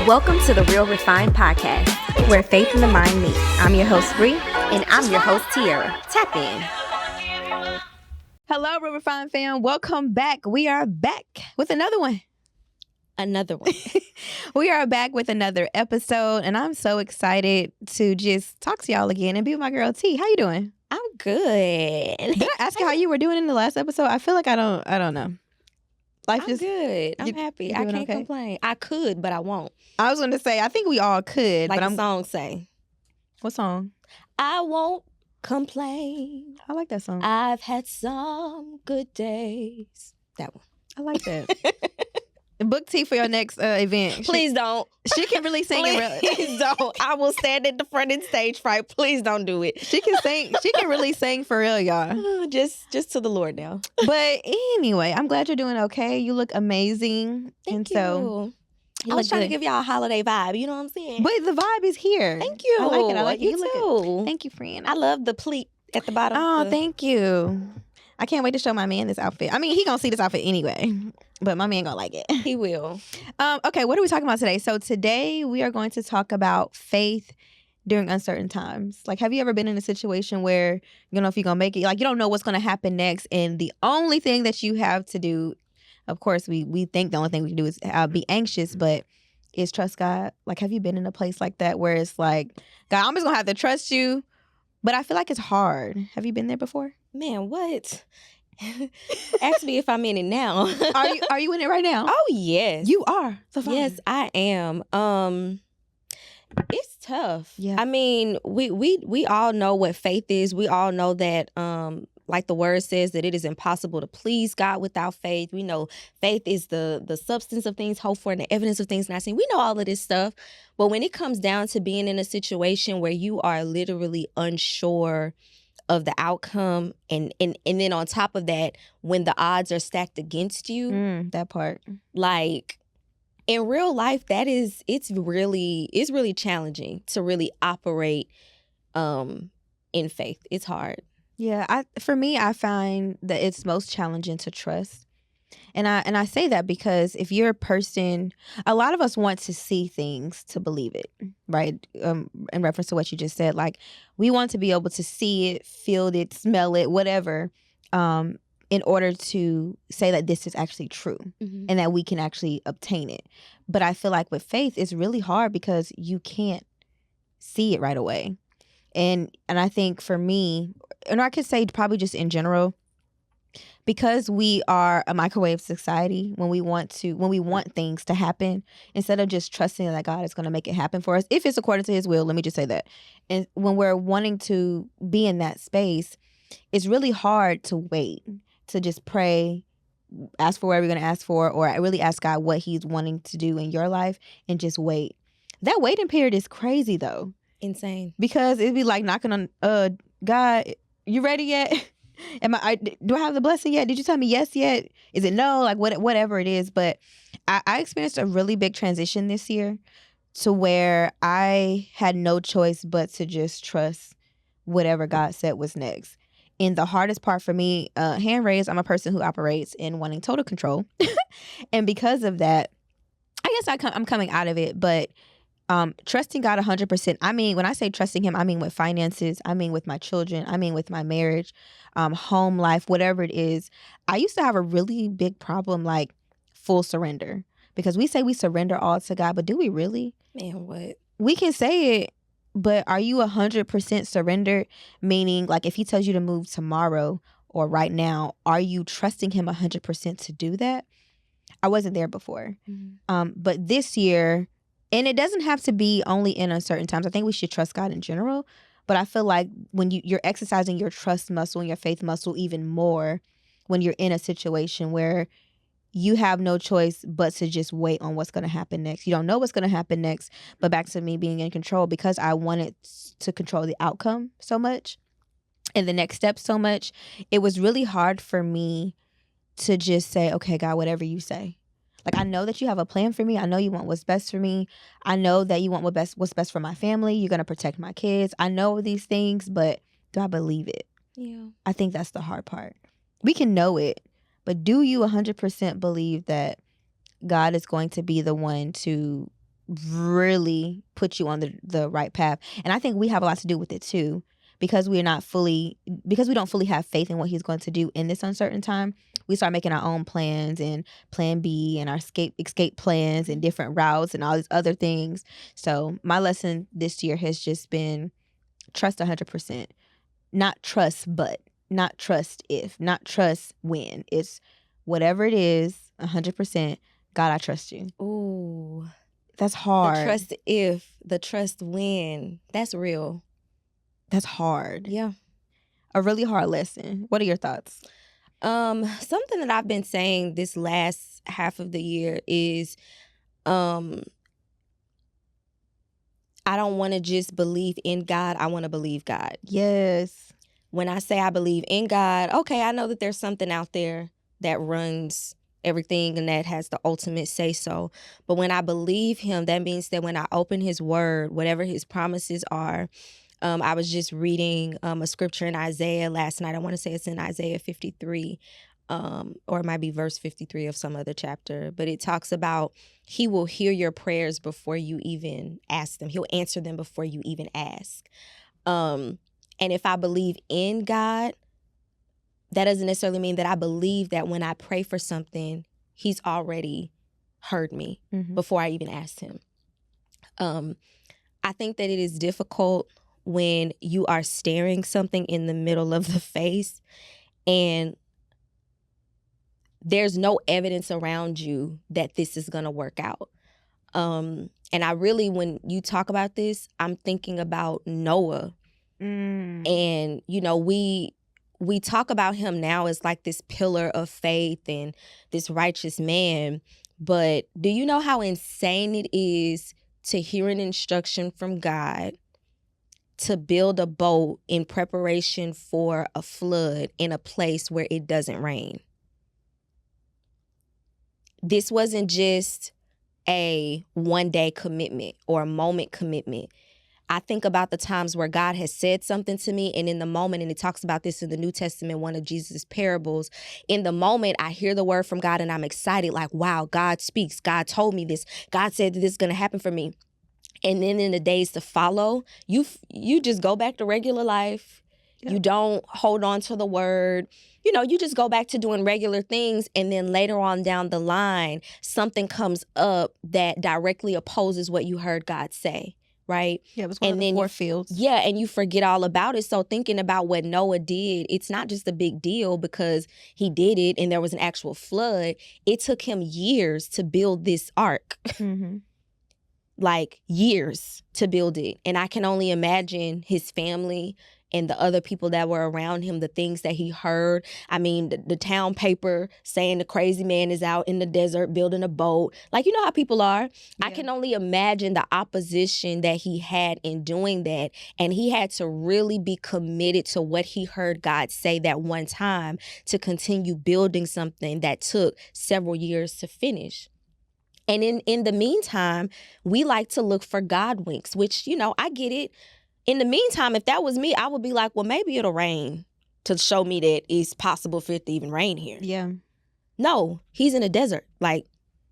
Welcome to the Real Refined Podcast, where faith and the mind meet. I'm your host, Bree, and I'm your host, Tierra. Tap in. Hello, Real Refined fam. Welcome back. We are back with another one. We are back with another episode, and I'm so excited to just talk to y'all again and be with my girl T. How you doing? I'm good. Did I ask you how you were doing in the last episode? I feel like I don't know. I'm good. I'm happy. I can't complain. I could, but I won't. I was going to say, I think we all could. Like but the song say. What song? I won't complain. I like that song. I've had some good days. That one. I like that. Book T for your next event. Please don't. She can really sing. Please don't. I will stand at the front and stage fright. Please don't do it. She can sing. She can really sing for real, y'all. Just to the Lord now. But anyway, I'm glad you're doing okay. You look amazing. Thank you. I was trying to give y'all a holiday vibe. You know what I'm saying? But the vibe is here. Thank you. I like it. I like it. You too. Thank you, friend. I love the pleat at the bottom. Oh, thank you. I can't wait to show my man this outfit. I mean, he gonna see this outfit anyway, but my man gonna like it. He will. Okay, what are we talking about today? So today we are going to talk about faith during uncertain times. Like, have you ever been in a situation where you don't know if you're gonna make it? Like, you don't know what's gonna happen next, and the only thing that you have to do, of course, we think the only thing we can do is be anxious, but is trust God. Like, have you been in a place like that where it's like, God, I'm just gonna have to trust you, but I feel like it's hard. Have you been there before? Man, what? Ask me if I'm in it now. Are you in it right now? Oh, yes. You are. So yes, I am. It's tough. Yeah. I mean, we all know what faith is. We all know that like the word says, that it is impossible to please God without faith. We know faith is the substance of things hoped for and the evidence of things not seen. We know all of this stuff. But when it comes down to being in a situation where you are literally unsure of the outcome, and then on top of that, when the odds are stacked against you, that part, like in real life, it's really challenging to really operate in faith. It's hard. Yeah, for me, I find that it's most challenging to trust. And I say that because if you're a person, a lot of us want to see things to believe it, right? In reference to what you just said, like we want to be able to see it, feel it, smell it, whatever, in order to say that this is actually true and that we can actually obtain it. But I feel like with faith, it's really hard because you can't see it right away. And I think for me, and I could say probably just in general, because we are a microwave society, when we want things to happen, instead of just trusting that God is going to make it happen for us, if it's according to his will, let me just say that. And when we're wanting to be in that space, it's really hard to wait, to just pray, ask for whatever you're going to ask for, or really ask God what he's wanting to do in your life and just wait. That waiting period is crazy though. Insane. Because it'd be like knocking on, God, you ready yet? Do I have the blessing yet? Did you tell me yes yet? Is it no? Like whatever it is. But I experienced a really big transition this year to where I had no choice but to just trust whatever God said was next. And the hardest part for me, hand raised, I'm a person who operates in wanting total control. And because of that, I guess I'm coming out of it, but trusting God 100%. I mean, when I say trusting him, I mean with finances, I mean with my children, I mean with my marriage, home life, whatever it is. I used to have a really big problem, like full surrender, because we say we surrender all to God, but do we really? Man, what? We can say it, but are you 100% surrendered? Meaning, like if he tells you to move tomorrow or right now, are you trusting him 100% to do that? I wasn't there before. But this year, and it doesn't have to be only in uncertain times. I think we should trust God in general. But I feel like when you're exercising your trust muscle and your faith muscle even more when you're in a situation where you have no choice but to just wait on what's going to happen next. You don't know what's going to happen next. But back to me being in control, because I wanted to control the outcome so much and the next step so much, it was really hard for me to just say, okay, God, whatever you say. Like, I know that you have a plan for me. I know you want what's best for me. I know that you want what's best for my family. You're going to protect my kids. I know these things, but do I believe it? Yeah. I think that's the hard part. We can know it, but do you 100% believe that God is going to be the one to really put you on the right path. And I think we have a lot to do with it too, because we don't fully have faith in what he's going to do in this uncertain time. We start making our own plans and plan B and our escape plans and different routes and all these other things. So my lesson this year has just been trust 100%. Not trust but, not trust if, not trust when. It's whatever it is, 100%. God, I trust you. Ooh. That's hard. The trust if, the trust when. That's real. That's hard. Yeah. A really hard lesson. What are your thoughts? Something that I've been saying this last half of the year is I don't want to just believe in God. I want to believe God. Yes. When I say I believe in God, okay, I know that there's something out there that runs everything and that has the ultimate say so. But when I believe him, that means that when I open his word, whatever his promises are, I was just reading a scripture in Isaiah last night. I want to say it's in Isaiah 53, or it might be verse 53 of some other chapter. But it talks about he will hear your prayers before you even ask them. He'll answer them before you even ask. And if I believe in God, that doesn't necessarily mean that I believe that when I pray for something, he's already heard me before I even asked him. I think that it is difficult when you are staring something in the middle of the face and there's no evidence around you that this is going to work out. And I really, when you talk about this, I'm thinking about Noah. And, you know, we talk about him now as like this pillar of faith and this righteous man. But do you know how insane it is to hear an instruction from God to build a boat in preparation for a flood in a place where it doesn't rain? This wasn't just a one-day commitment or a moment commitment. I think about the times where God has said something to me, and in the moment, and it talks about this in the New Testament, one of Jesus' parables, in the moment, I hear the word from God and I'm excited, like, wow, God speaks. God told me this. God said that this is going to happen for me. And then in the days to follow, you just go back to regular life. Yep. You don't hold on to the word. You know, you just go back to doing regular things. And then later on down the line, something comes up that directly opposes what you heard God say. Right? Yeah, it was one of the four fields. Yeah, and you forget all about it. So thinking about what Noah did, it's not just a big deal because he did it and there was an actual flood. It took him years to build this ark. Like years to build it. And I can only imagine his family and the other people that were around him, the things that he heard. I mean, the town paper saying the crazy man is out in the desert building a boat. Like, you know how people are. Yeah. I can only imagine the opposition that he had in doing that. And he had to really be committed to what he heard God say that one time to continue building something that took several years to finish. And in the meantime, we like to look for God winks, which, you know, I get it. In the meantime, if that was me, I would be like, well, maybe it'll rain to show me that it's possible for it to even rain here. Yeah. No, he's in a desert. Like,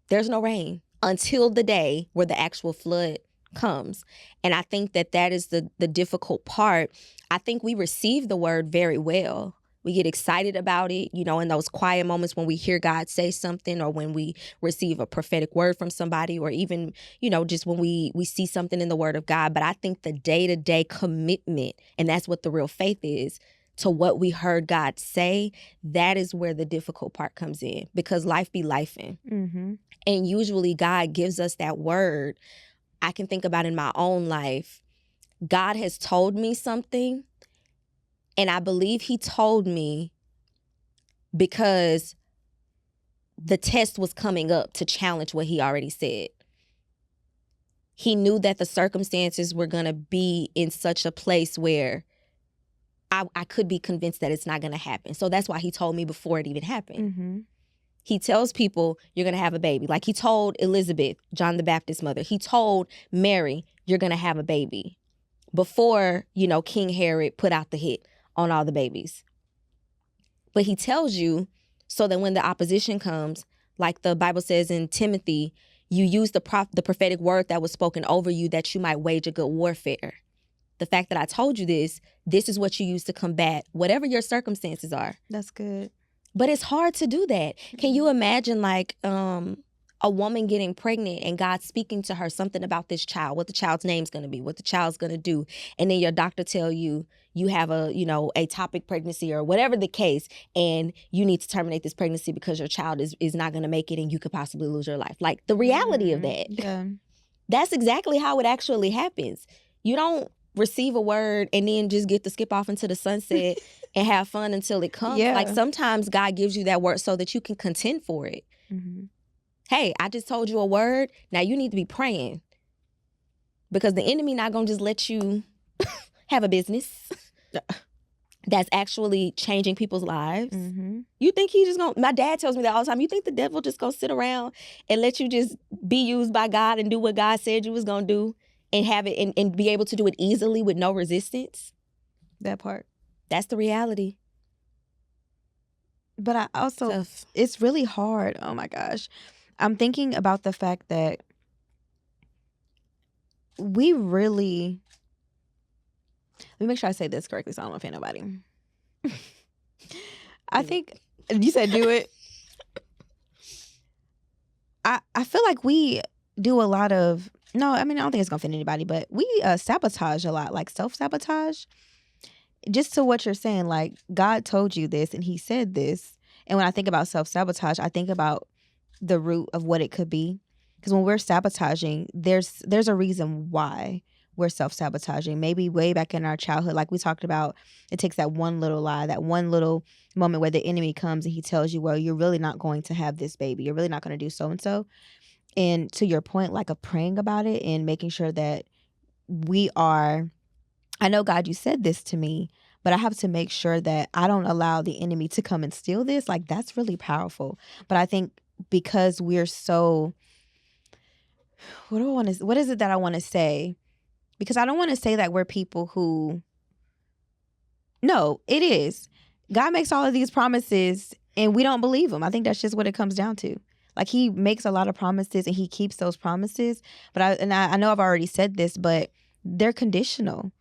there's no rain until the day where the actual flood comes. And I think that is the difficult part. I think we receive the word very well. We get excited about it, you know, in those quiet moments when we hear God say something or when we receive a prophetic word from somebody or even, you know, just when we see something in the word of God. But I think the day-to-day commitment, and that's what the real faith is, to what we heard God say, that is where the difficult part comes in because life be lifing. And usually God gives us that word. I can think about in my own life, God has told me something. And I believe he told me because the test was coming up to challenge what he already said. He knew that the circumstances were going to be in such a place where I could be convinced that it's not going to happen. So that's why he told me before it even happened. He tells people you're going to have a baby. Like he told Elizabeth, John the Baptist's mother. He told Mary, you're going to have a baby before, you know, King Herod put out the hit on all the babies. But he tells you so that when the opposition comes, like the Bible says in Timothy, You use the prophetic word that was spoken over you that you might wage a good warfare. The fact that I told you this is what you use to combat whatever your circumstances are. That's good. But it's hard to do that. Can you imagine like a woman getting pregnant and God speaking to her something about this child, what the child's name's going to be, what the child's going to do, and then your doctor tell you you have a, ectopic pregnancy or whatever the case, and you need to terminate this pregnancy because your child is not going to make it and you could possibly lose your life. Like the reality of that. Yeah. That's exactly how it actually happens. You don't receive a word and then just get to skip off into the sunset and have fun until it comes. Yeah. Like sometimes God gives you that word so that you can contend for it. Mm-hmm. Hey, I just told you a word. Now you need to be praying because the enemy not going to just let you have a business that's actually changing people's lives. Mm-hmm. You think he just going to, my dad tells me that all the time, you think the devil just going to sit around and let you just be used by God and do what God said you was going to do and have it and be able to do it easily with no resistance? That part. That's the reality. But I also, it's really hard. Oh my gosh. I'm thinking about the fact that we really, let me make sure I say this correctly so I don't offend nobody. I think, you said do it. I feel like we do a lot of, no, I mean, I don't think it's going to offend anybody, but we sabotage a lot, like self-sabotage. Just to what you're saying, like God told you this and he said this. And when I think about self-sabotage, I think about the root of what it could be. Because when we're sabotaging, there's a reason why we're self-sabotaging. Maybe way back in our childhood, like we talked about, it takes that one little lie, that one little moment where the enemy comes and he tells you, well, you're really not going to have this baby. You're really not going to do so-and-so. And to your point, like of praying about it and making sure that we are, I know, God, you said this to me, but I have to make sure that I don't allow the enemy to come and steal this. Like, that's really powerful. But I think because we're so, what is it that I want to say? Because I don't want to say that we're people who, no, it is. God makes all of these promises and we don't believe them. I think that's just what it comes down to. Like he makes a lot of promises and he keeps those promises. But I know I've already said this, but they're conditional.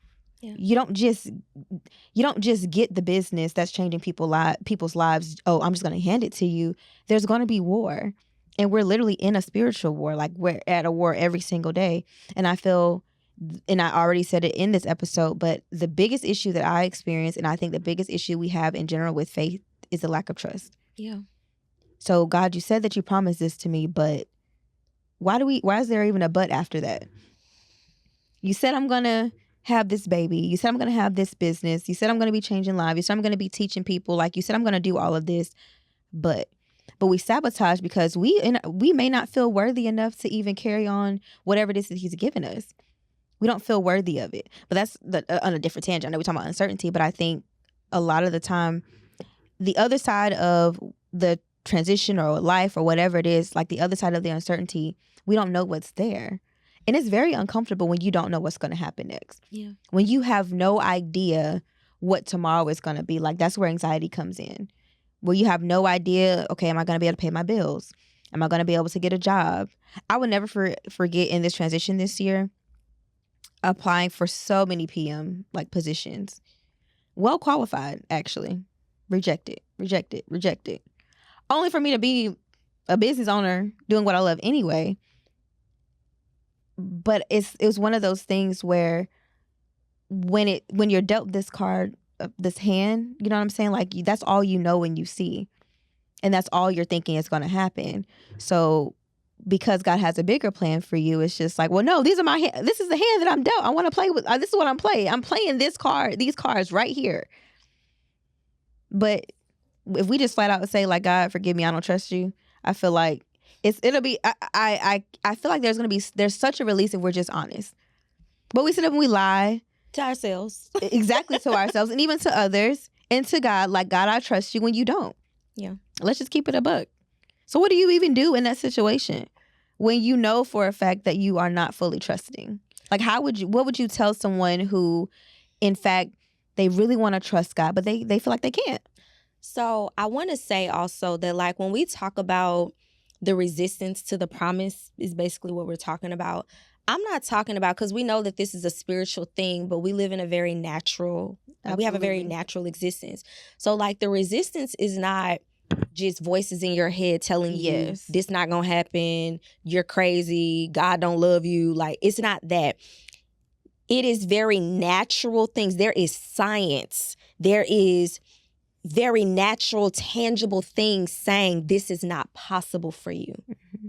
Yeah. You don't just get the business that's changing people's lives. Oh, I'm just going to hand it to you. There's going to be war. And we're literally in a spiritual war. Like we're at a war every single day. And I feel, and I already said it in this episode, but the biggest issue that I experience, and I think the biggest issue we have in general with faith, is the lack of trust. Yeah. So God, you said that you promised this to me, but why is there even a but after that? You said I'm going to have this baby. You said I'm going to have this business. You said I'm going to be changing lives. You said I'm going to be teaching people. Like you said, I'm going to do all of this, but we sabotage because we may not feel worthy enough to even carry on whatever it is that he's given us. We don't feel worthy of it. But that's on a different tangent. I know we're talking about uncertainty, but I think a lot of the time, the other side of the transition or life or whatever it is, like the other side of the uncertainty, we don't know what's there. And it's very uncomfortable when you don't know what's going to happen next. Yeah. When you have no idea what tomorrow is going to be, like that's where anxiety comes in. Where you have no idea, okay, am I going to be able to pay my bills? Am I going to be able to get a job? I would never forget in this transition this year, applying for so many PM like positions. Well qualified, actually. Rejected. Only for me to be a business owner doing what I love anyway. But it was one of those things where when you're dealt this card, this hand, you know what I'm saying? Like that's all you know when you see. And that's all you're thinking is going to happen. So because God has a bigger plan for you, it's just like, well, no, this is the hand that I'm dealt. I want to play with. This is what I'm playing. I'm playing these cards right here. But if we just flat out say like, God, forgive me, I don't trust you, I feel like it'll be. I feel like there's such a release if we're just honest. But we sit up and we lie to ourselves, exactly, to ourselves, and even to others, and to God. Like, God, I trust you when you don't. Yeah, let's just keep it a buck. So what do you even do in that situation when you know for a fact that you are not fully trusting? Like, what would you tell someone who, in fact, they really want to trust God, but they feel like they can't? So I want to say also that like when we talk about the resistance to the promise is basically what we're talking about. I'm not talking about, because we know that this is a spiritual thing, but we live in a very natural, we have a very natural existence. So like the resistance is not just voices in your head telling you this not gonna happen, you're crazy, God don't love you. Like, it's not that. It is very natural things. There is science. There is very natural, tangible things saying this is not possible for you. Mm-hmm.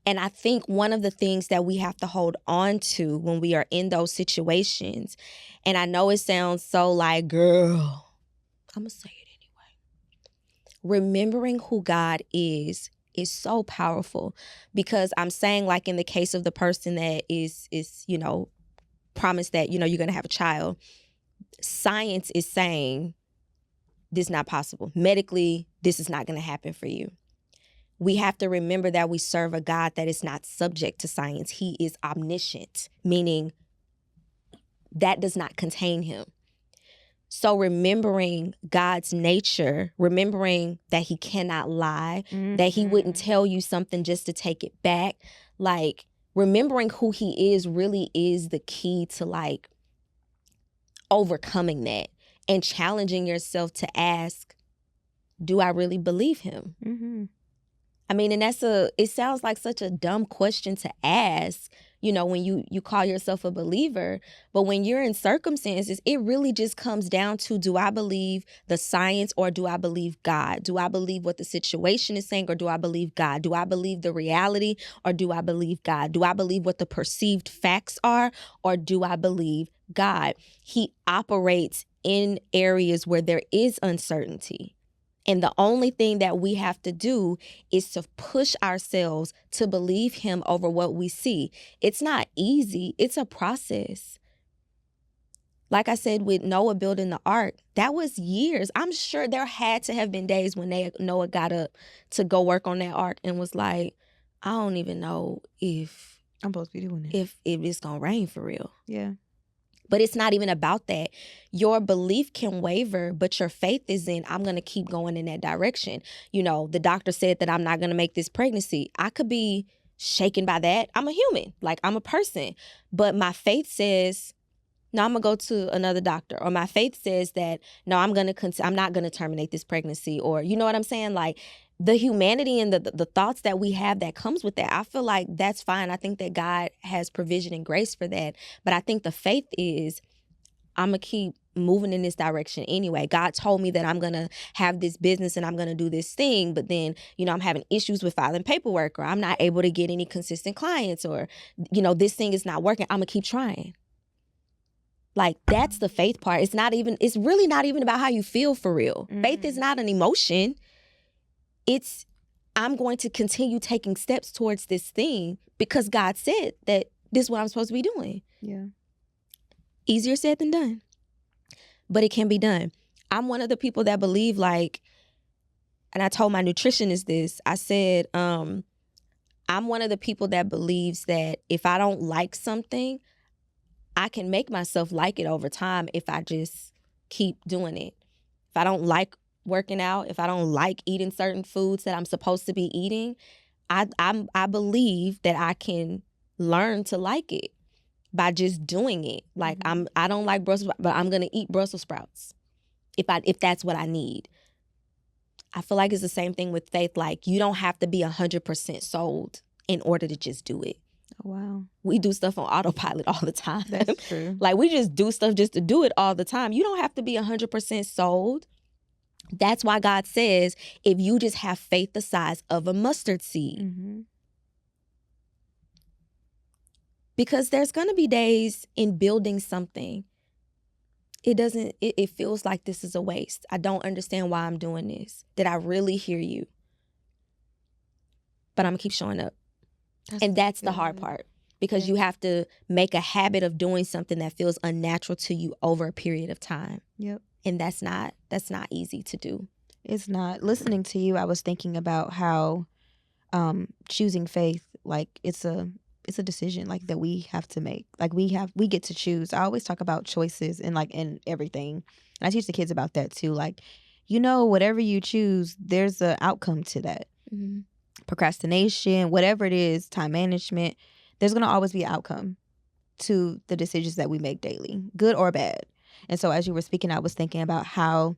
And I think one of the things that we have to hold on to when we are in those situations, and I know it sounds so like, girl, I'm going to say it anyway. Remembering who God is so powerful, because I'm saying, like in the case of the person that is promised that, you're going to have a child, science is saying this is not possible. Medically, this is not going to happen for you. We have to remember that we serve a God that is not subject to science. He is omniscient, meaning that does not contain him. So remembering God's nature, remembering that he cannot lie, that he wouldn't tell you something just to take it back, like remembering who he is really is the key to like overcoming that and challenging yourself to ask, do I really believe him? Mm-hmm. I mean, and it sounds like such a dumb question to ask, when you call yourself a believer. But when you're in circumstances, it really just comes down to, do I believe the science or do I believe God? Do I believe what the situation is saying or do I believe God? Do I believe the reality or do I believe God? Do I believe what the perceived facts are or do I believe God? He operates in areas where there is uncertainty. And the only thing that we have to do is to push ourselves to believe him over what we see. It's not easy. It's a process. Like I said, with Noah building the ark, that was years. I'm sure there had to have been days when Noah got up to go work on that ark and was like, I don't even know if I'm supposed to be doing it. If it's going to rain for real. Yeah. But it's not even about that. Your belief can waver, but your faith is in, I'm going to keep going in that direction. The doctor said that I'm not going to make this pregnancy. I could be shaken by that. I'm a human. Like, I'm a person. But my faith says, no, I'm going to go to another doctor. Or my faith says that, no, I'm not going to terminate this pregnancy. Or, you know what I'm saying? Like, the humanity and the thoughts that we have that comes with that, I feel like that's fine. I think that God has provision and grace for that. But I think the faith is, I'm going to keep moving in this direction anyway. God told me that I'm going to have this business and I'm going to do this thing. But then, I'm having issues with filing paperwork, or I'm not able to get any consistent clients, or, this thing is not working. I'm going to keep trying. Like, that's the faith part. It's really not even about how you feel for real. Mm-hmm. Faith is not an emotion. It's, I'm going to continue taking steps towards this thing because God said that this is what I'm supposed to be doing. Yeah. Easier said than done. But it can be done. I'm one of the people that believe, like, and I told my nutritionist this, I said, I'm one of the people that believes that if I don't like something, I can make myself like it over time if I just keep doing it. If I don't like working out, if I don't like eating certain foods that I'm supposed to be eating, I believe that I can learn to like it by just doing it. Like, I don't like Brussels, but I'm gonna eat Brussels sprouts if that's what I need. I feel like it's the same thing with faith. Like, you don't have to be 100% sold in order to just do it. Oh, wow. We do stuff on autopilot all the time. That's true. Like, we just do stuff just to do it all the time. You don't have to be 100% sold. That's why God says, if you just have faith the size of a mustard seed. Mm-hmm. Because there's going to be days in building something, it feels like this is a waste. I don't understand why I'm doing this. Did I really hear you? But I'm going to keep showing up. That's the hard part. Because you have to make a habit of doing something that feels unnatural to you over a period of time. Yep. And that's not easy to do. It's not. Listening to you, I was thinking about how choosing faith, like, it's a decision, like, that we have to make. Like, we get to choose. I always talk about choices and, like, in everything. And I teach the kids about that too. Like, whatever you choose, there's an outcome to that. Mm-hmm. procrastination, whatever it is, time management, there's going to always be an outcome to the decisions that we make daily, good or bad. And so as you were speaking, I was thinking about how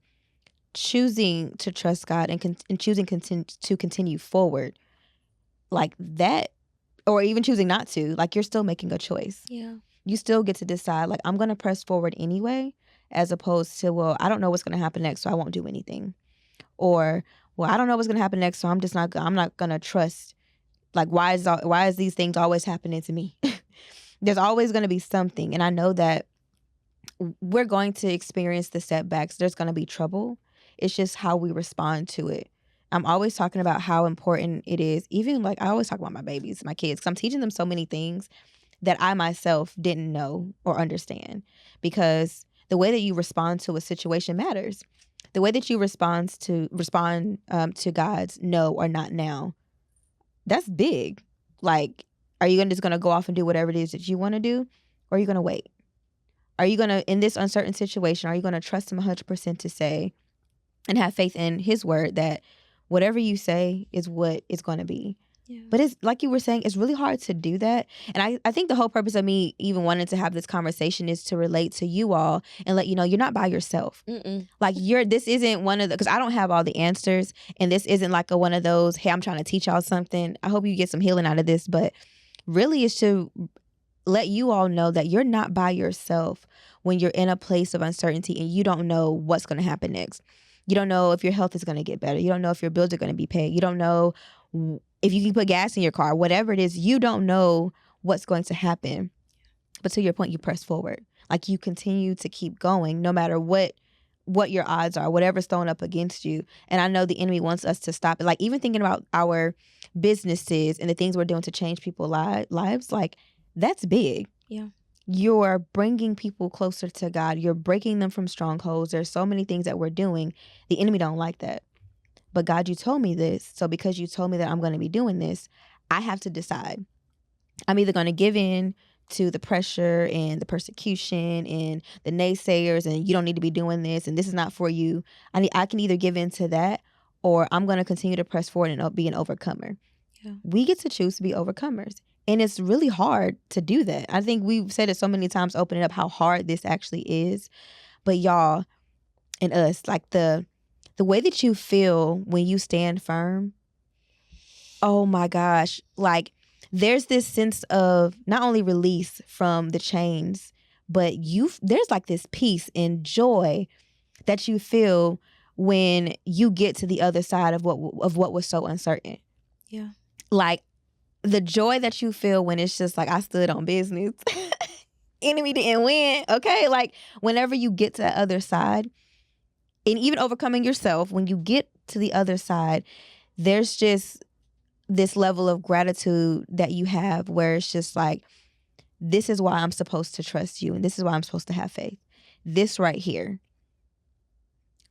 choosing to trust God and choosing to continue forward like that, or even choosing not to, like you're still making a choice. Yeah. You still get to decide, like, I'm going to press forward anyway, as opposed to, well, I don't know what's going to happen next, so I won't do anything. Or, well, I don't know what's going to happen next, so I'm not going to trust. Like, why is these things always happening to me? There's always going to be something. And I know that we're going to experience the setbacks. There's going to be trouble. It's just how we respond to it. I'm always talking about how important it is. Even like I always talk about my babies, my kids, because I'm teaching them so many things that I myself didn't know or understand. Because the way that you respond to a situation matters. The way that you respond to God's no or not now, that's big. Like, are you just going to go off and do whatever it is that you want to do? Or are you going to wait? Are you going to, in this uncertain situation, are you going to trust him 100% to say and have faith in his word that whatever you say is what it's going to be? Yeah. But it's like you were saying, it's really hard to do that. And I think the whole purpose of me even wanting to have this conversation is to relate to you all and let you know you're not by yourself. Like this isn't one of the, because I don't have all the answers, and this isn't like one of those, hey, I'm trying to teach y'all something. I hope you get some healing out of this. But really it's to let you all know that you're not by yourself when you're in a place of uncertainty and you don't know what's going to happen next. You don't know if your health is going to get better. You don't know if your bills are going to be paid. You don't know if you can put gas in your car. Whatever it is, you don't know what's going to happen. But to your point, you press forward. Like you continue to keep going no matter what your odds are, whatever's thrown up against you. And I know the enemy wants us to stop it. Like even thinking about our businesses and the things we're doing to change people's lives, like that's big. Yeah. You're bringing people closer to God. You're breaking them from strongholds. There's so many things that we're doing. The enemy don't like that. But God, you told me this. So because you told me that I'm going to be doing this, I have to decide. I'm either going to give in to the pressure and the persecution and the naysayers and you don't need to be doing this and this is not for you. I can either give in to that, or I'm going to continue to press forward and be an overcomer. Yeah. We get to choose to be overcomers. And it's really hard to do that. I think we've said it so many times, opening up how hard this actually is. But y'all and us, like the way that you feel when you stand firm, oh my gosh, like there's this sense of not only release from the chains, but there's like this peace and joy that you feel when you get to the other side of what was so uncertain. Yeah. Like the joy that you feel when it's just like, I stood on business. Enemy didn't win. Okay. Like whenever you get to the other side and even overcoming yourself, when you get to the other side, there's just this level of gratitude that you have where it's just like, this is why I'm supposed to trust you. And this is why I'm supposed to have faith. This right here,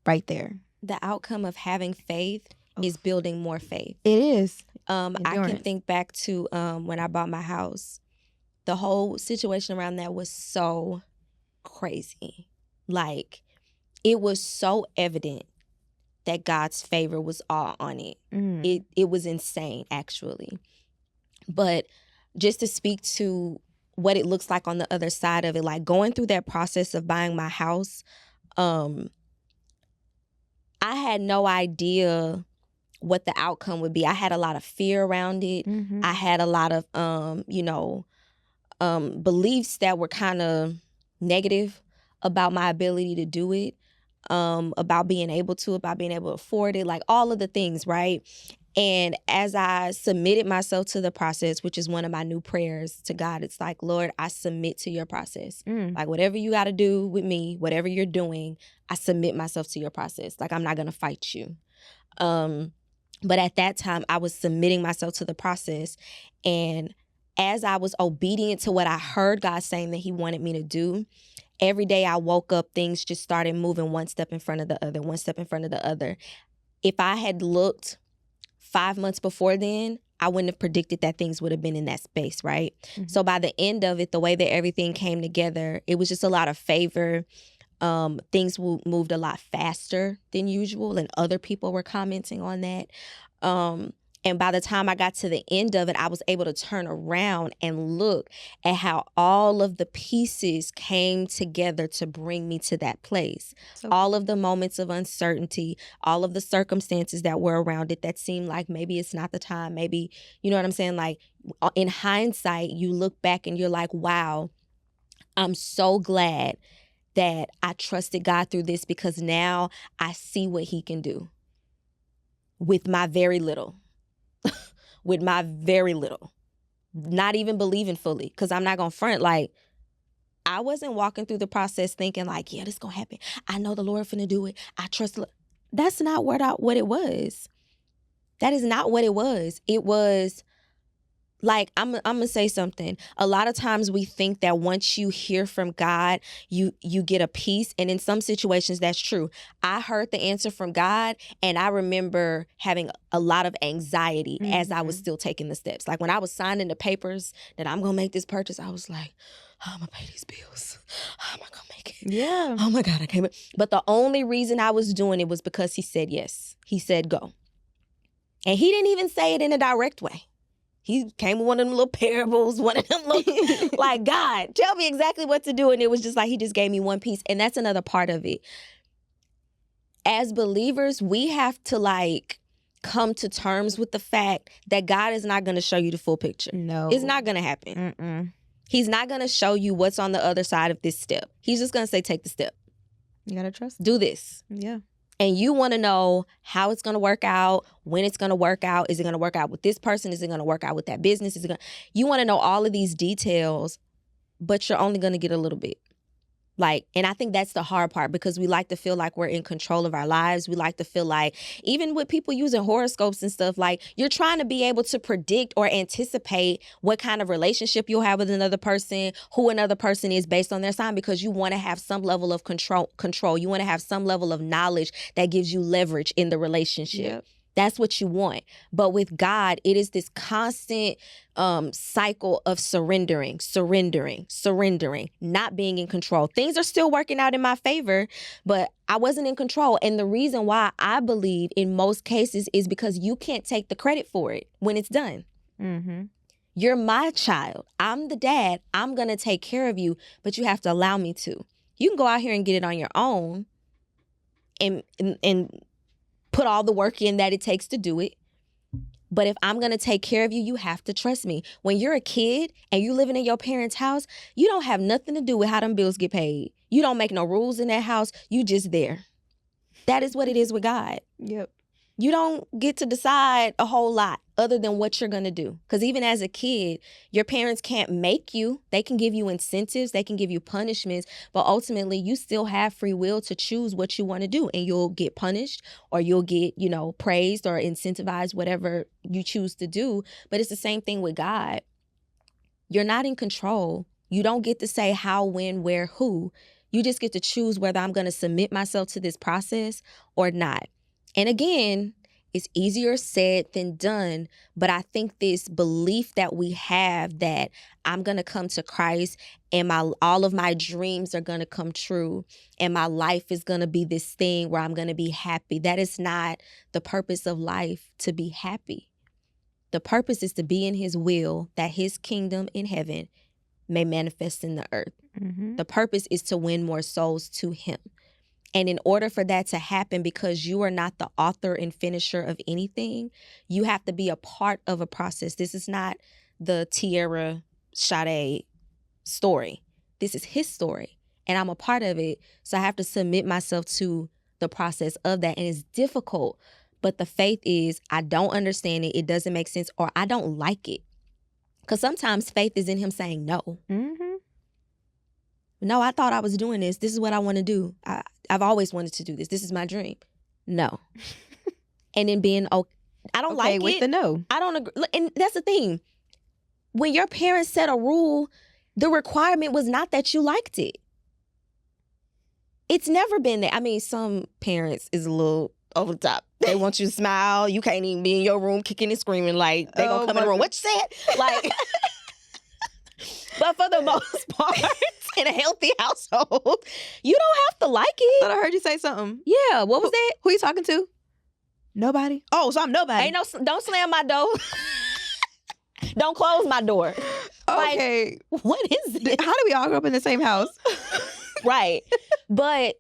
right there. The outcome of having faith is building more faith. It is. I can think back to when I bought my house. The whole situation around that was so crazy. Like, it was so evident that God's favor was all on it. It was insane, actually. But just to speak to what it looks like on the other side of it, like going through that process of buying my house, I had no idea what the outcome would be. I had a lot of fear around it. Mm-hmm. I had a lot of, beliefs that were kind of negative about my ability to do it, about being able to afford it, like all of the things, right? And as I submitted myself to the process, which is one of my new prayers to God, it's like, Lord, I submit to your process. Like whatever you got to do with me, whatever you're doing, I submit myself to your process. Like I'm not going to fight you. But at that time, I was submitting myself to the process. And as I was obedient to what I heard God saying that he wanted me to do, every day I woke up, things just started moving one step in front of the other, one step in front of the other. If I had looked 5 months before then, I wouldn't have predicted that things would have been in that space, right? Mm-hmm. So by the end of it, the way that everything came together, it was just a lot of favor. Things moved a lot faster than usual, and other people were commenting on that. And And by the time I got to the end of it, I was able to turn around and look at how all of the pieces came together to bring me to that place. So All of the moments of uncertainty, all of the circumstances that were around it that seemed like maybe it's not the time, maybe, you know what I'm saying? Like in hindsight, you look back and you're like, wow, I'm so glad that I trusted God through this, because now I see what he can do with my very little. With my very little, not even believing fully, because I'm not gonna front, like, I wasn't walking through the process thinking like, yeah, this is gonna happen. I know the Lord finna do it. I trust. That's not what it was. That is not what it was. It was like, I'm gonna say something. A lot of times we think that once you hear from God, you get a peace. And in some situations, that's true. I heard the answer from God, and I remember having a lot of anxiety as I was still taking the steps. Like when I was signing the papers that I'm gonna make this purchase, I was like, how am I gonna pay these bills? How am I gonna make it? yeah. Oh my God, I can't. But the only reason I was doing it was because he said yes. He said go. And he didn't even say it in a direct way. He came with one of them little parables, one of them little, like, God, tell me exactly what to do. And it was just like, he just gave me one piece. And that's another part of it. As believers, we have to like come to terms with the fact that God is not going to show you the full picture. No. It's not going to happen. He's not going to show you what's on the other side of this step. He's just going to say, take the step. You got to trust. Do this. Yeah. And you want to know how it's going to work out, when it's going to work out. Is it going to work out with this person? Is it going to work out with that business? You want to know all of these details, but you're only going to get a little bit. Like, and I think that's the hard part, because we like to feel like we're in control of our lives. We like to feel like, even with people using horoscopes and stuff, like you're trying to be able to predict or anticipate what kind of relationship you'll have with another person, who another person is based on their sign, because you want to have some level of control. You want to have some level of knowledge that gives you leverage in the relationship. Yep. That's what you want. But with God, it is this constant cycle of surrendering, not being in control. Things are still working out in my favor, but I wasn't in control. And the reason why I believe in most cases is because you can't take the credit for it when it's done. You're my child. I'm the dad. I'm going to take care of you, but you have to allow me to. You can go out here and get it on your own and put all the work in that it takes to do it. But if I'm going to take care of you, you have to trust me. When you're a kid and you living in your parents' house, you don't have nothing to do with how them bills get paid. You don't make no rules in that house. You just there. That is what it is with God. Yep. You don't get to decide a whole lot other than what you're going to do. Because even as a kid, your parents can't make you. They can give you incentives. They can give you punishments. But ultimately, you still have free will to choose what you want to do. And you'll get punished, or you'll get, praised or incentivized, whatever you choose to do. But it's the same thing with God. You're not in control. You don't get to say how, when, where, who. You just get to choose whether I'm going to submit myself to this process or not. And again, it's easier said than done, but I think this belief that we have that I'm going to come to Christ and all of my dreams are going to come true and my life is going to be this thing where I'm going to be happy. That is not the purpose of life, to be happy. The purpose is to be in his will, that his kingdom in heaven may manifest in the earth. The purpose is to win more souls to him. And in order for that to happen, because you are not the author and finisher of anything, you have to be a part of a process. This is not the Tierra, Sade story. This is his story, and I'm a part of it. So I have to submit myself to the process of that. And it's difficult, but the faith is, I don't understand it. It doesn't make sense, or I don't like it. Because sometimes faith is in him saying no. No, I thought I was doing this. This is what I want to do. I've always wanted to do this. This is my dream. No. And then being, I don't like it. with the no. I don't agree. And that's the thing. When your parents set a rule, the requirement was not that you liked it. It's never been that. I mean, some parents is a little over the top. They want you to smile. You can't even be in your room kicking and screaming like they gonna come in the room. What you said? Like, but for the most part, in a healthy household, you don't have to like it. Thought I heard you say something. Yeah, what was that? Who you talking to? Nobody? Oh, so I'm nobody. Ain't no, don't slam my door. Don't close my door. Okay. Like, what is it? How do we all grow up in the same house? Right. But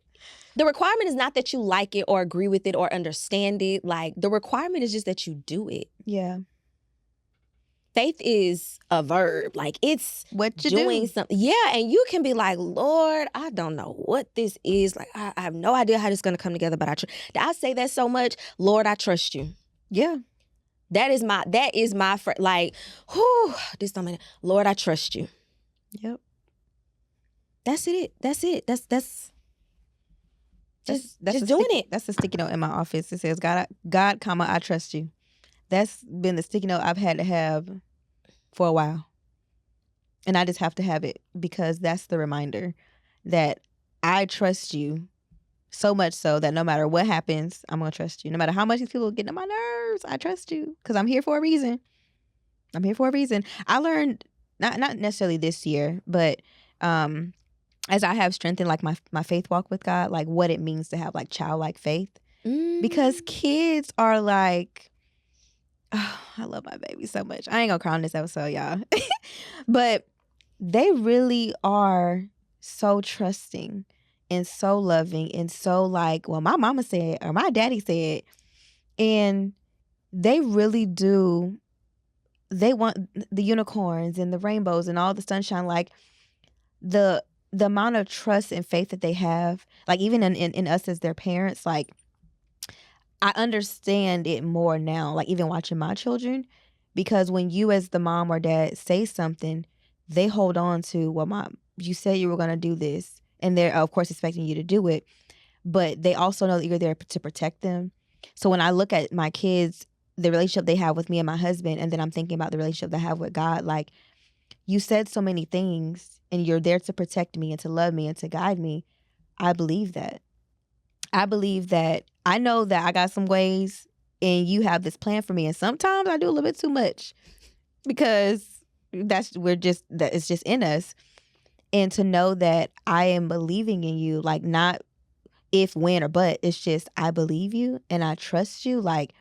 the requirement is not that you like it or agree with it or understand it. Like, the requirement is just that you do it. Yeah. Faith is a verb. Like, it's What you doing do. something. Yeah, and you can be like, Lord, I don't know what this is. Like, I have no idea how this is going to come together, but I say that so much. Lord, I trust you. Yeah. That is my like, whew, this don't mean, Lord, I trust you. Yep. That's it. That's just doing it. That's the sticky note in my office. It says, God, comma, I trust you. That's been the sticky note I've had to have for a while. And I just have to have it because that's the reminder that I trust you so much so that no matter what happens, I'm going to trust you. No matter how much these people get on my nerves, I trust you because I'm here for a reason. I'm here for a reason. I learned, not necessarily this year, but as I have strengthened like my faith walk with God, like what it means to have like childlike faith. Because kids are like, oh, I love my baby so much. I ain't gonna cry on this episode, y'all. But they really are so trusting and so loving and so like, well, my mama said or my daddy said. And they really do. They want the unicorns and the rainbows and all the sunshine. Like the amount of trust and faith that they have, like even in us as their parents, like I understand it more now, like even watching my children, because when you as the mom or dad say something, they hold on to, well, mom, you said you were going to do this. And they're, of course, expecting you to do it. But they also know that you're there to protect them. So when I look at my kids, the relationship they have with me and my husband, and then I'm thinking about the relationship they have with God, like, you said so many things and you're there to protect me and to love me and to guide me. I believe that. I believe that. I know that I got some ways and you have this plan for me. And sometimes I do a little bit too much because that it's just in us. And to know that I am believing in you, like not if, when, or but, it's just I believe you and I trust you. Like,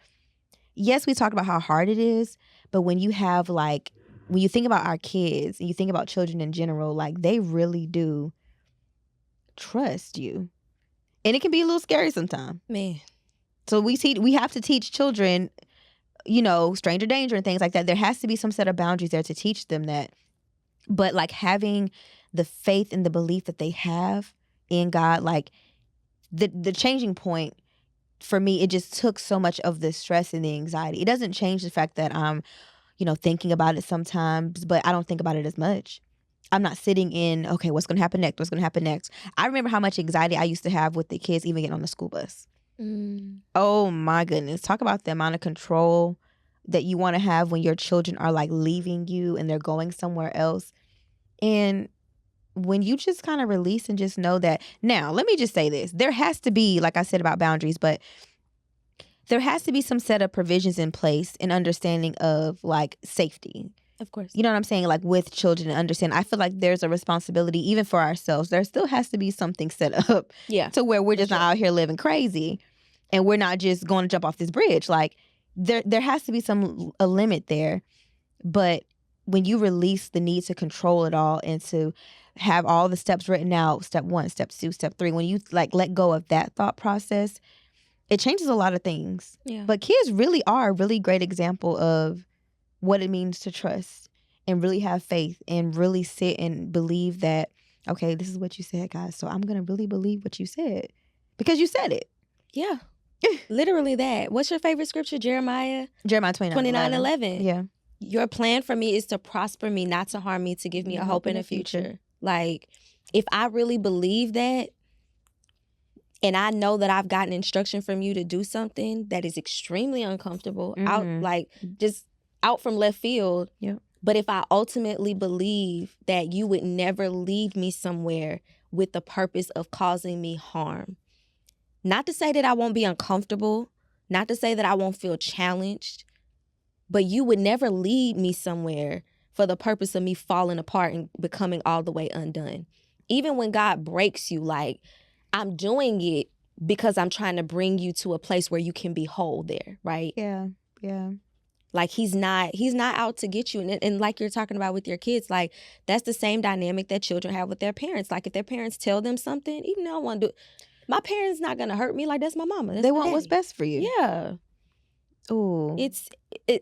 yes, we talk about how hard it is, but when you have like, when you think about our kids and you think about children in general, like they really do trust you. And it can be a little scary sometimes. Man. So we have to teach children, you know, stranger danger and things like that. There has to be some set of boundaries there to teach them that. But like having the faith and the belief that they have in God, like the changing point for me, it just took so much of the stress and the anxiety. It doesn't change the fact that I'm, you know, thinking about it sometimes, but I don't think about it as much. I'm not sitting in, okay, what's going to happen next? What's going to happen next? I remember how much anxiety I used to have with the kids even getting on the school bus. Oh my goodness. Talk about the amount of control that you want to have when your children are like leaving you and they're going somewhere else. And when you just kind of release and just know that, now, let me just say this. There has to be, like I said about boundaries, but there has to be some set of provisions in place and understanding of like safety. Of course. You know what I'm saying? Like with children and understand. I feel like there's a responsibility even for ourselves. There still has to be something set up to where we're just not out here living crazy and we're not just going to jump off this bridge. Like there has to be a limit there. But when you release the need to control it all and to have all the steps written out, step 1, step 2, step 3, when you like let go of that thought process, it changes a lot of things. Yeah. But kids really are a really great example of what it means to trust and really have faith and really sit and believe that, okay, this is what you said, guys. So I'm going to really believe what you said because you said it. Yeah. Literally that. What's your favorite scripture? Jeremiah 29:11. Yeah. Your plan for me is to prosper me, not to harm me, to give me a hope in the future. Like, if I really believe that, and I know that I've gotten instruction from you to do something that is extremely uncomfortable, out from left field. Yep. But if I ultimately believe that you would never lead me somewhere with the purpose of causing me harm, not to say that I won't be uncomfortable, not to say that I won't feel challenged, but you would never lead me somewhere for the purpose of me falling apart and becoming all the way undone. Even when God breaks you, like, I'm doing it because I'm trying to bring you to a place where you can be whole there, right? Yeah. Like he's not out to get you. And like you're talking about with your kids, like that's the same dynamic that children have with their parents. Like if their parents tell them something, even though I want to do it, my parents not going to hurt me. Like that's my mama. That's They my want what's daddy. best for you. Yeah. Ooh.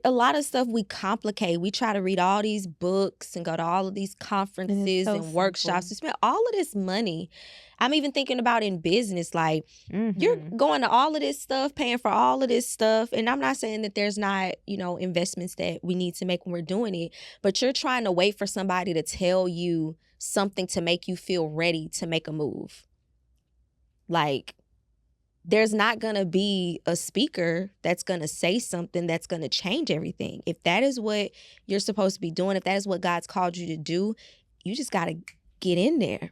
A lot of stuff we complicate. We try to read all these books and go to all of these conferences and workshops. We spend all of this money. I'm even thinking about in business, like you're going to all of this stuff, paying for all of this stuff. And I'm not saying that there's not, investments that we need to make when we're doing it, but you're trying to wait for somebody to tell you something to make you feel ready to make a move. Like, there's not going to be a speaker that's going to say something that's going to change everything. If that is what you're supposed to be doing, if that is what God's called you to do, you just got to get in there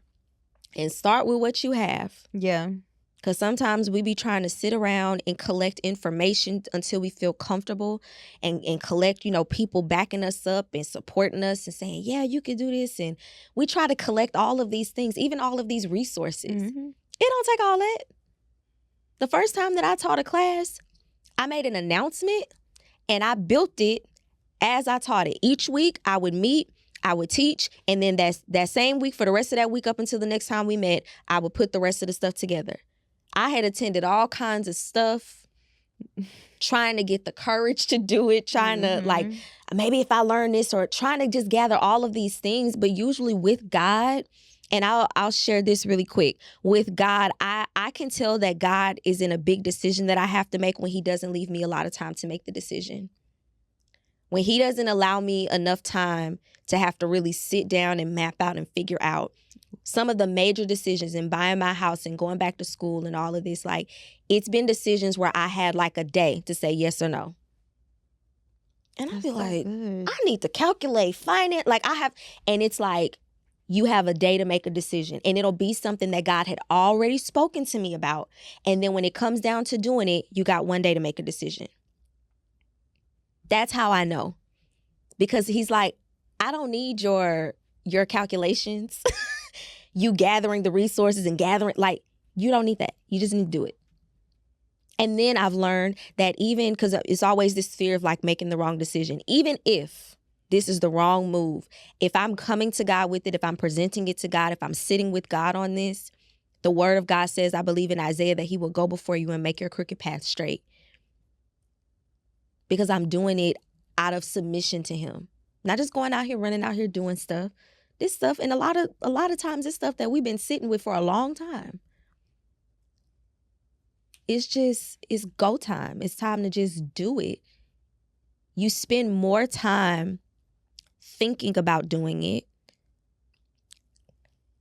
and start with what you have. Yeah. Because sometimes we be trying to sit around and collect information until we feel comfortable and collect, people backing us up and supporting us and saying, yeah, you can do this. And we try to collect all of these things, even all of these resources. Mm-hmm. It don't take all that. The first time that I taught a class, I made an announcement and I built it as I taught it. Each week I would meet, I would teach, and then that same week, for the rest of that week up until the next time we met, I would put the rest of the stuff together. I had attended all kinds of stuff, trying to get the courage to do it, trying to maybe if I learn this, or trying to just gather all of these things, but usually with God. And I'll share this really quick. With God, I can tell that God is in a big decision that I have to make when he doesn't leave me a lot of time to make the decision. When he doesn't allow me enough time to have to really sit down and map out and figure out some of the major decisions in buying my house and going back to school and all of this. Like, it's been decisions where I had like a day to say yes or no. And I'd be like, I need to calculate finance. Like and it's like, you have a day to make a decision, and it'll be something that God had already spoken to me about. And then when it comes down to doing it, you got one day to make a decision. That's how I know. Because he's like, I don't need your calculations. You gathering the resources and gathering, like, you don't need that. You just need to do it. And then I've learned that even, because it's always this fear of like making the wrong decision, even if this is the wrong move, if I'm coming to God with it, if I'm presenting it to God, if I'm sitting with God on this, the word of God says, I believe in Isaiah, that he will go before you and make your crooked path straight. Because I'm doing it out of submission to him. Not just going out here, running out here doing stuff. This stuff, and a lot of times it's stuff that we've been sitting with for a long time. It's go time. It's time to just do it. You spend more time thinking about doing it,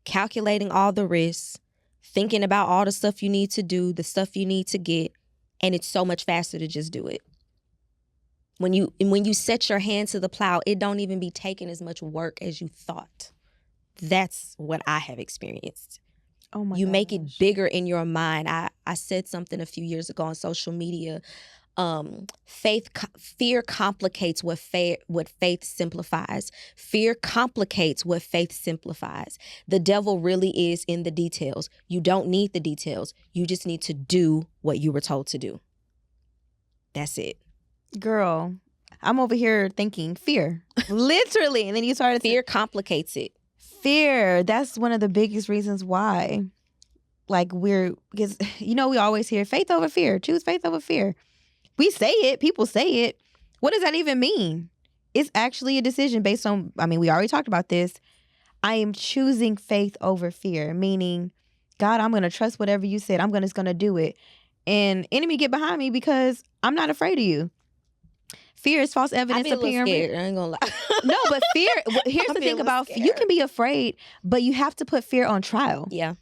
calculating all the risks, thinking about all the stuff you need to do, the stuff you need to get, and it's so much faster to just do it. When you set your hand to the plow, it don't even be taking as much work as you thought. That's what I have experienced. Oh my You gosh. make it bigger in your mind. I said something a few years ago on social media. Fear complicates what faith simplifies. Fear complicates what faith simplifies. The devil really is in the details. You don't need the details. You just need to do what you were told to do. That's it. Girl, I'm over here thinking fear. Literally. And then you started Fear complicates it. Fear. That's one of the biggest reasons why. Like because we always hear faith over fear. Choose faith over fear. We say it. People say it. What does that even mean? It's actually a decision based on, we already talked about this. I am choosing faith over fear, meaning, God, I'm going to trust whatever you said. I'm just going to do it. And enemy, get behind me because I'm not afraid of you. Fear is false evidence appearing. I ain't gonna lie. No, but fear. Here's the thing about fear. You can be afraid, but you have to put fear on trial. Yeah.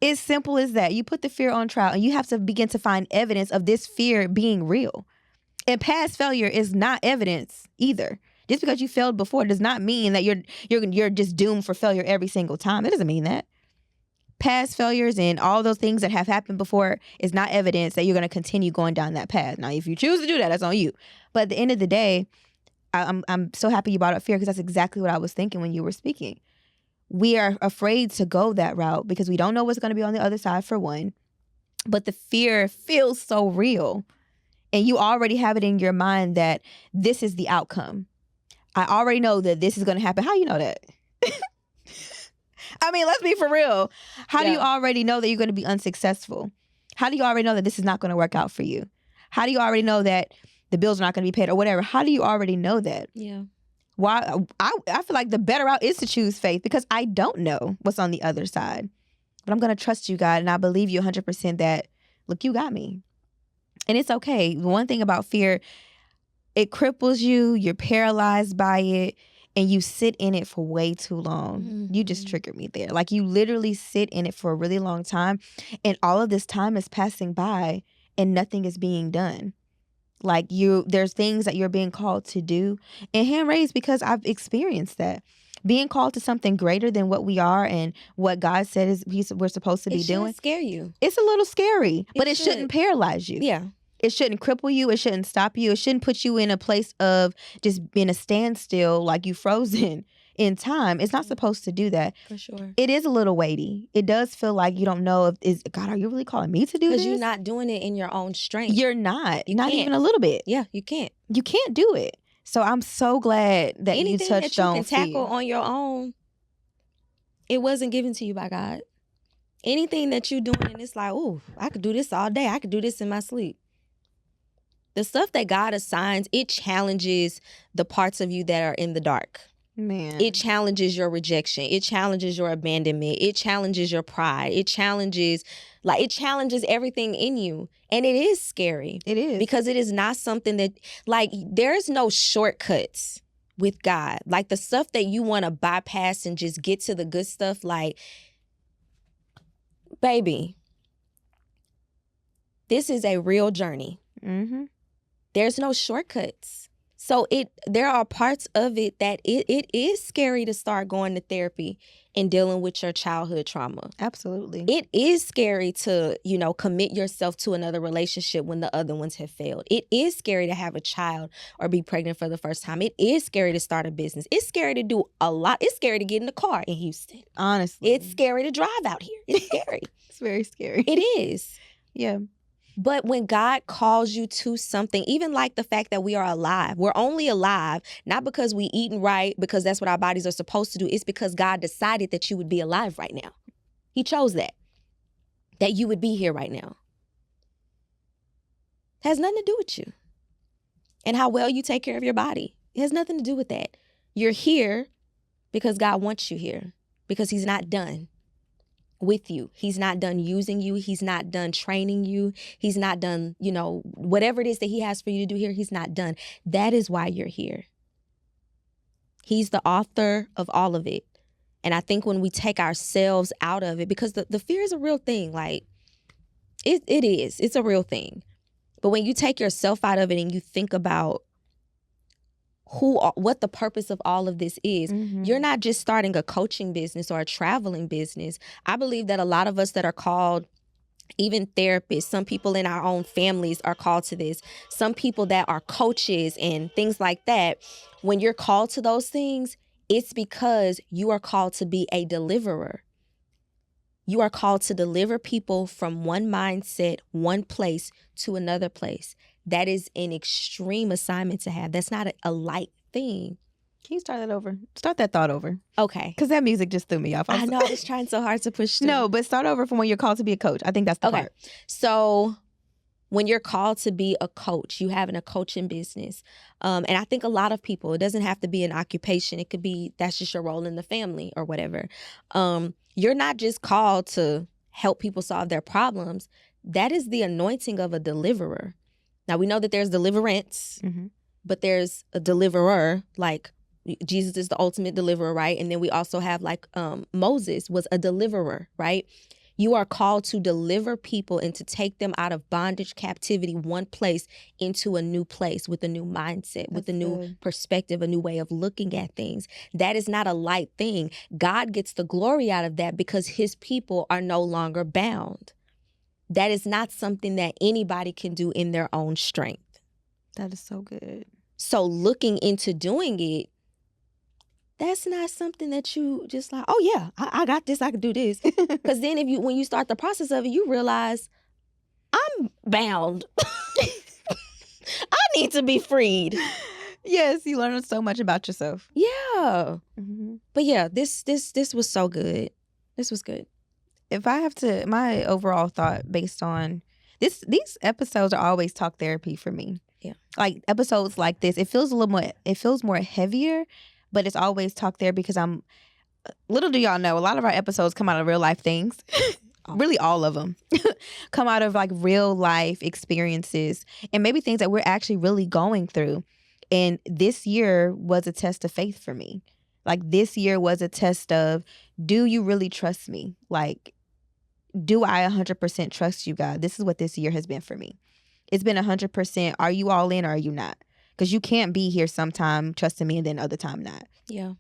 It's simple as that. You put the fear on trial, and you have to begin to find evidence of this fear being real. And past failure is not evidence either. Just because you failed before does not mean that you're just doomed for failure every single time. It doesn't mean that. Past failures and all those things that have happened before is not evidence that you're going to continue going down that path. Now, if you choose to do that, that's on you. But at the end of the day, I'm so happy you brought up fear, because that's exactly what I was thinking when you were speaking. We are afraid to go that route because we don't know what's going to be on the other side, for one. but the fear feels so real. And you already have it in your mind that this is the outcome. I already know that this is going to happen. How you know that? I mean, let's be for real. How do you already know that you're going to be unsuccessful? How do you already know that this is not going to work out for you? How do you already know that the bills are not going to be paid or whatever? How do you already know that? Yeah. Why? I feel like the better route is to choose faith because I don't know what's on the other side. But I'm going to trust you, God, and I believe you 100% that, look, you got me. And it's okay. One thing about fear, it cripples you, you're paralyzed by it, and you sit in it for way too long. Mm-hmm. You just triggered me there. Like you literally sit in it for a really long time, and all of this time is passing by and nothing is being done. Like there's things that you're being called to do. And hand raised because I've experienced that. Being called to something greater than what we are and what God said we're supposed to be doing. It scare you. It's a little scary, but it shouldn't paralyze you. Yeah. It shouldn't cripple you. It shouldn't stop you. It shouldn't put you in a place of just being a standstill, like you frozen in time. It's not supposed to do that. For sure. It is a little weighty. It does feel like you don't know if God, are you really calling me to do this? Because you're not doing it in your own strength. You're not. You not can't. even a little bit. Yeah, you can't. You can't do it. So I'm so glad that Anything you touched that you on can tackle on your own, it wasn't given to you by God. Anything that you're doing and it's like, oh, I could do this all day. I could do this in my sleep. The stuff that God assigns, it challenges the parts of you that are in the dark. Man. It challenges your rejection. It challenges your abandonment. It challenges your pride. It challenges everything in you. And it is scary. It is. Because it is not something that, like, there's no shortcuts with God. Like, the stuff that you want to bypass and just get to the good stuff, like, baby, this is a real journey. Mm-hmm. There's no shortcuts. So there are parts of it that it is scary to start going to therapy and dealing with your childhood trauma. Absolutely. It is scary to, commit yourself to another relationship when the other ones have failed. It is scary to have a child or be pregnant for the first time. It is scary to start a business. It's scary to do a lot. It's scary to get in the car in Houston. Honestly. It's scary to drive out here. It's scary. It's very scary. It is. Yeah. But when God calls you to something, even like the fact that we are alive, we're only alive, not because we eating right, because that's what our bodies are supposed to do. It's because God decided that you would be alive right now. He chose that you would be here right now. It has nothing to do with you and how well you take care of your body. It has nothing to do with that. You're here because God wants you here, because he's not done with you. He's not done using you. He's not done training you. He's not done, whatever it is that he has for you to do here, he's not done. That is why you're here. He's the author of all of it. And I think when we take ourselves out of it, because the fear is a real thing, like it is. It's a real thing. But when you take yourself out of it and you think about what the purpose of all of this is. Mm-hmm. You're not just starting a coaching business or a traveling business. I believe that a lot of us that are called, even therapists, some people in our own families are called to this. Some people that are coaches and things like that. When you're called to those things, it's because you are called to be a deliverer. You are called to deliver people from one mindset, one place to another place. That is an extreme assignment to have. That's not a light thing. Can you start that over? Start that thought over. Okay. Because that music just threw me off. I know. I was trying so hard to push through. No, but start over from when you're called to be a coach. I think that's the part. So when you're called to be a coach, you having a coaching business. And I think a lot of people, it doesn't have to be an occupation. It could be that's just your role in the family or whatever. You're not just called to help people solve their problems. That is the anointing of a deliverer. Now, we know that there's deliverance, mm-hmm. but there's a deliverer, like Jesus is the ultimate deliverer, right? And then we also have like Moses was a deliverer, right? You are called to deliver people and to take them out of bondage, captivity, one place into a new place with a new mindset, with a new perspective, a new way of looking at things. That is not a light thing. God gets the glory out of that because his people are no longer bound. That is not something that anybody can do in their own strength. That is so good. So looking into doing it, that's not something that you just like, oh yeah, I got this, I can do this. Because then when you start the process of it, you realize, I'm bound. I need to be freed. Yes, you learn so much about yourself. Yeah. Mm-hmm. But yeah, this was so good. This was good. If I have to, my overall thought based on these episodes are always talk therapy for me. Yeah. Like episodes like this, it feels more heavier, but it's always talk therapy because little do y'all know, a lot of our episodes come out of real life things. Really all of them come out of like real life experiences and maybe things that we're actually really going through. And this year was a test of faith for me. Like this year was a test of, do you really trust me? Like, do I 100% trust you, God? This is what this year has been for me. It's been 100%. Are you all in or are you not? Because you can't be here sometime trusting me and then other time not. Yeah.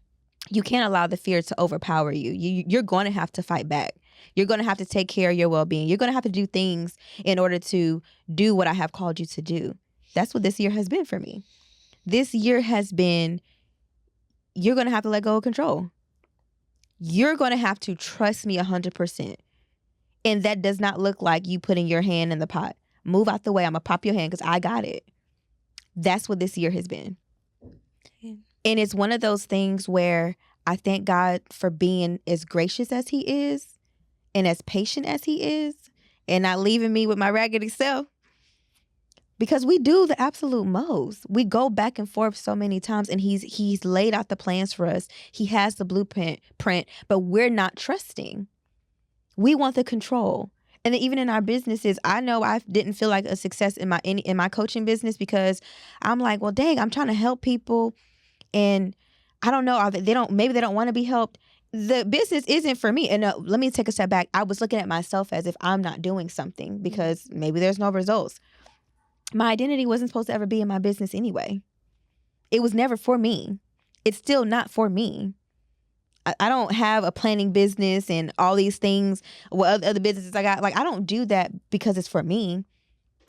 You can't allow the fear to overpower you. You're going to have to fight back. You're going to have to take care of your well-being. You're going to have to do things in order to do what I have called you to do. That's what this year has been for me. This year has been, you're going to have to let go of control. You're going to have to trust me 100%. And that does not look like you putting your hand in the pot. Move out the way. I'm going to pop your hand because I got it. That's what this year has been. Yeah. And it's one of those things where I thank God for being as gracious as he is and as patient as he is and not leaving me with my raggedy self. Because we do the absolute most. We go back and forth so many times and he's laid out the plans for us. He has the blueprint, but we're not trusting. We want the control. And then even in our businesses, I know I didn't feel like a success in my coaching business because I'm like, well, dang, I'm trying to help people. And I don't know, maybe they don't want to be helped. The business isn't for me. And let me take a step back. I was looking at myself as if I'm not doing something because maybe there's no results. My identity wasn't supposed to ever be in my business anyway. It was never for me. It's still not for me. I don't have a planning business and all these things. What other businesses I got? Like, I don't do that because it's for me.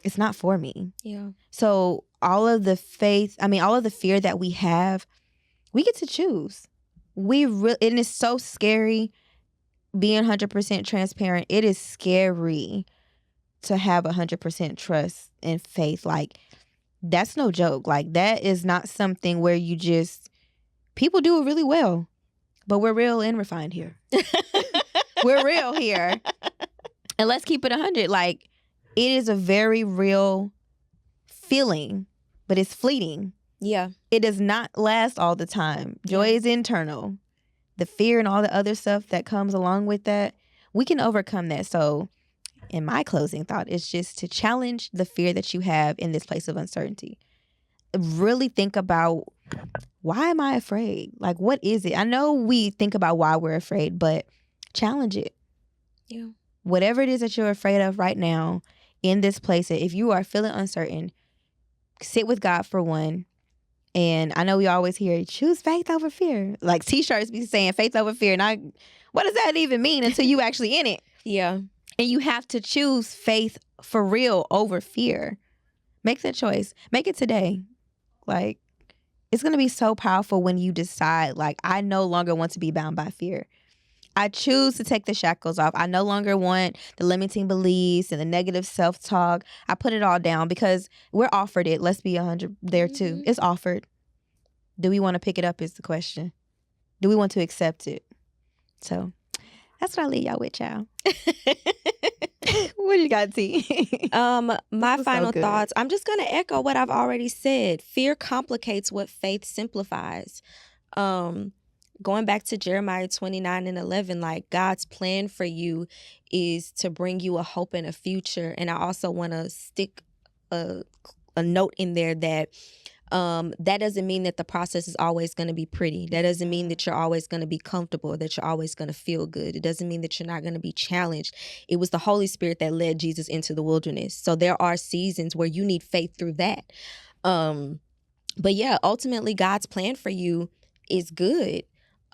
It's not for me. Yeah. So all of the fear that we have, we get to choose. And it's so scary being 100% transparent. It is scary to have 100% trust and faith. Like, that's no joke. Like, that is not something where people do it really well, but we're real and refined here. We're real here. And let's keep it 100. Like, it is a very real feeling, but it's fleeting. Yeah. It does not last all the time. Joy is internal. The fear and all the other stuff that comes along with that, we can overcome that. So in my closing thought is just to challenge the fear that you have in this place of uncertainty. Really think about, why am I afraid? Like, what is it? I know we think about why we're afraid, but challenge it. Yeah. Whatever it is that you're afraid of right now in this place, if you are feeling uncertain, sit with God for one. And I know we always hear, choose faith over fear. Like t-shirts be saying faith over fear. And what does that even mean until you actually in it? Yeah. And you have to choose faith for real over fear. Make that choice. Make it today. Like, it's going to be so powerful when you decide, like, I no longer want to be bound by fear. I choose to take the shackles off. I no longer want the limiting beliefs and the negative self-talk. I put it all down because we're offered it. Let's be 100 there too. It's offered. Do we want to pick it up is the question. Do we want to accept it? So that's what I leave y'all with, y'all. What you got, T? My final thoughts. I'm just gonna echo what I've already said. Fear complicates what faith simplifies. Going back to Jeremiah 29:11, like, God's plan for you is to bring you a hope and a future. And I also want to stick a note in there that that doesn't mean that the process is always going to be pretty. That doesn't mean that you're always going to be comfortable, that you're always going to feel good. It doesn't mean that you're not going to be challenged. It was the Holy Spirit that led Jesus into the wilderness. So there are seasons where you need faith through that. But yeah, ultimately God's plan for you is good.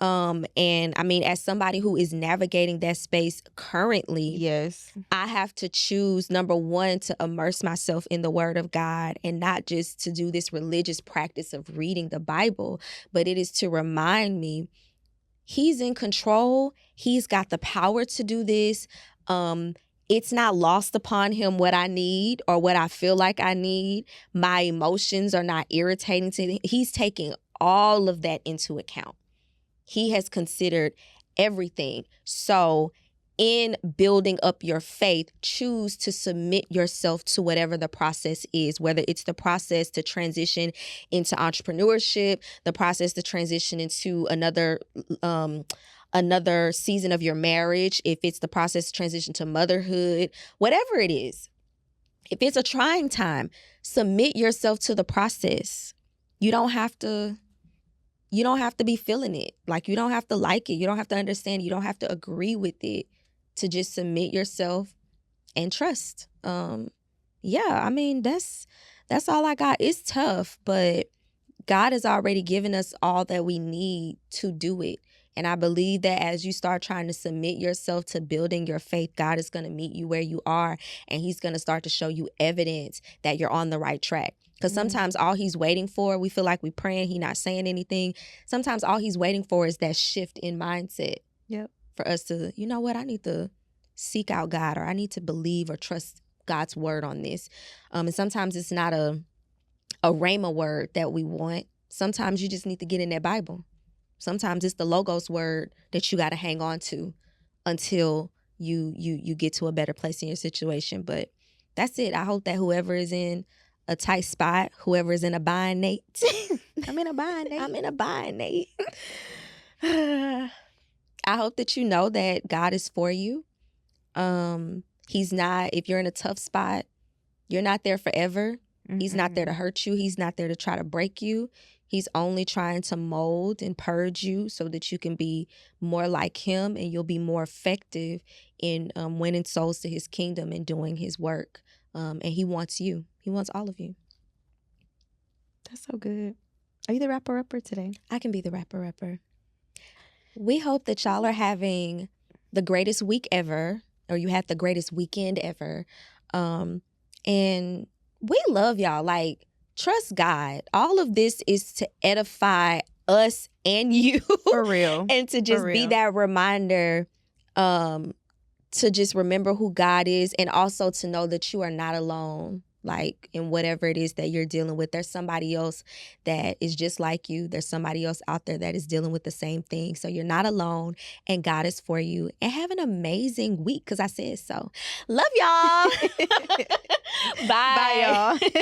And I mean, as somebody who is navigating that space currently, yes, I have to choose, number one, to immerse myself in the Word of God and not just to do this religious practice of reading the Bible, but it is to remind me He's in control. He's got the power to do this. it's not lost upon him what I need or what I feel like I need. My emotions are not irritating to him. He's taking all of that into account. He has considered everything. So in building up your faith, choose to submit yourself to whatever the process is, whether it's the process to transition into entrepreneurship, the process to transition into another season of your marriage, if it's the process to transition to motherhood, whatever it is. If it's a trying time, submit yourself to the process. You don't have to be feeling it. Like, you don't have to like it. You don't have to understand. You don't have to agree with it, to just submit yourself and trust. Yeah, I mean, that's all I got. It's tough, but God has already given us all that we need to do it. And I believe that as you start trying to submit yourself to building your faith, God is going to meet you where you are, and he's going to start to show you evidence that you're on the right track. Because sometimes all he's waiting for, we feel like we're praying, he's not saying anything. Sometimes all he's waiting for is that shift in mindset. Yep. For us to, you know what, I need to seek out God, or I need to believe or trust God's word on this. And sometimes it's not a rhema word that we want. Sometimes you just need to get in that Bible. Sometimes it's the Logos word that you got to hang on to until you get to a better place in your situation. But that's it. I hope that whoever is in a tight spot, whoever is in a bind, Nate. I'm in a bind, Nate. I'm in a bind, Nate. I hope that you know that God is for you. He's not, if you're in a tough spot, you're not there forever. He's not there to hurt you. He's not there to try to break you. He's only trying to mold and purge you so that you can be more like him, and you'll be more effective in winning souls to his kingdom and doing his work. And he wants you. He wants all of you. That's so good. Are you the rapper-upper today? I can be the rapper-upper. We hope that y'all are having the greatest week ever, or you had the greatest weekend ever. And we love y'all. Like, trust God. All of this is to edify us and you. For real. And to just be that reminder, to just remember who God is, and also to know that you are not alone. Like, in whatever it is that you're dealing with, there's somebody else that is just like you. There's somebody else out there that is dealing with the same thing. So you're not alone, and God is for you. And have an amazing week, because I said so. Love y'all. Bye. Bye, y'all.